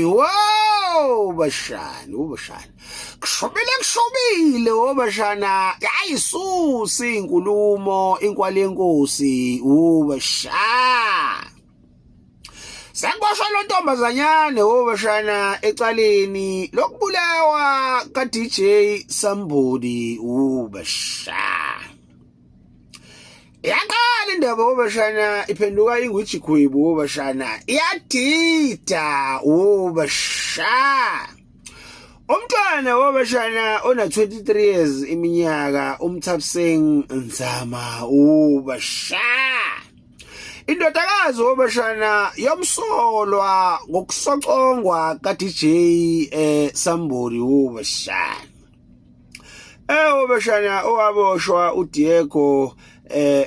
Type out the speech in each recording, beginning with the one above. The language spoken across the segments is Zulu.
Wow, bashana. Kushobile obashana. Yayisusa inkulumo inkwali yenkosi ubashana. Sangiboshwa lo ntombazanyane obashana ecaleni lokubulawa ka DJ Somebody ubashana. Yaqala indaba obashana iphenduka ingwithi khwibu obashana iyadida obashana. Umntwana obashana ona 23 years iminyaka umthapseng Nzama obashana. Indodakazi obashana yomsolwa ngokusocongwa ka DJ Somebody obashana. Obashana owaboshwa uDiego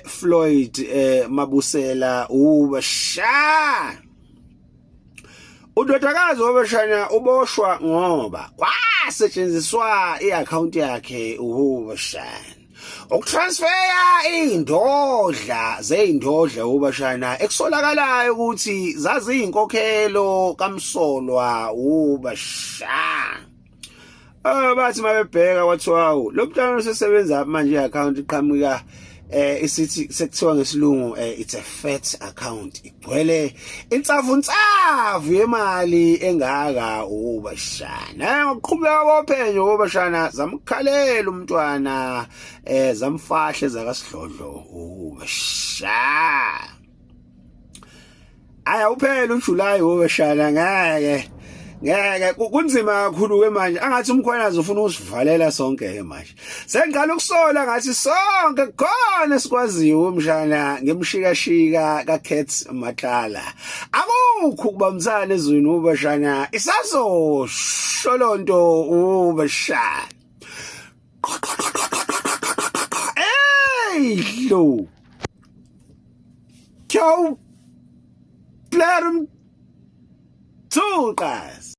Floyd Mabusela ubashana. Udodakazi obashana uboshwa ngoba kwasetshenziswa iaccount yakhe ubashana ukutransfera indodla zeindodla ubashana ekusolakalayo ukuthi zazi inkokhelo kamsolwa ubashana. Bathi mabebheka wathi wawu lo mntwana usesebenza manje iaccount iqhamuka isithi sekuthiwa ngesilungu it's a fat account igcwele insavu yemali engaka ubashana. Ngokuqhubeka kophenyo ubashana zamkhalela umntwana zamfahle zakasidlodlo ubashana. Aya uphela uJuly ubashana ngeke kunzima kakhulu ke manje angathi umkhwanazi ufuna usivalela sonke ke manje. Sengiqala ukusola ngathi sonke khona sikwaziyo umshana ngemshikashika kaCats Matlala. Akukho kubamzana ezweni ubashana isazo sholonto ubashana. Hey lo. Kyo Blarm 2 guys.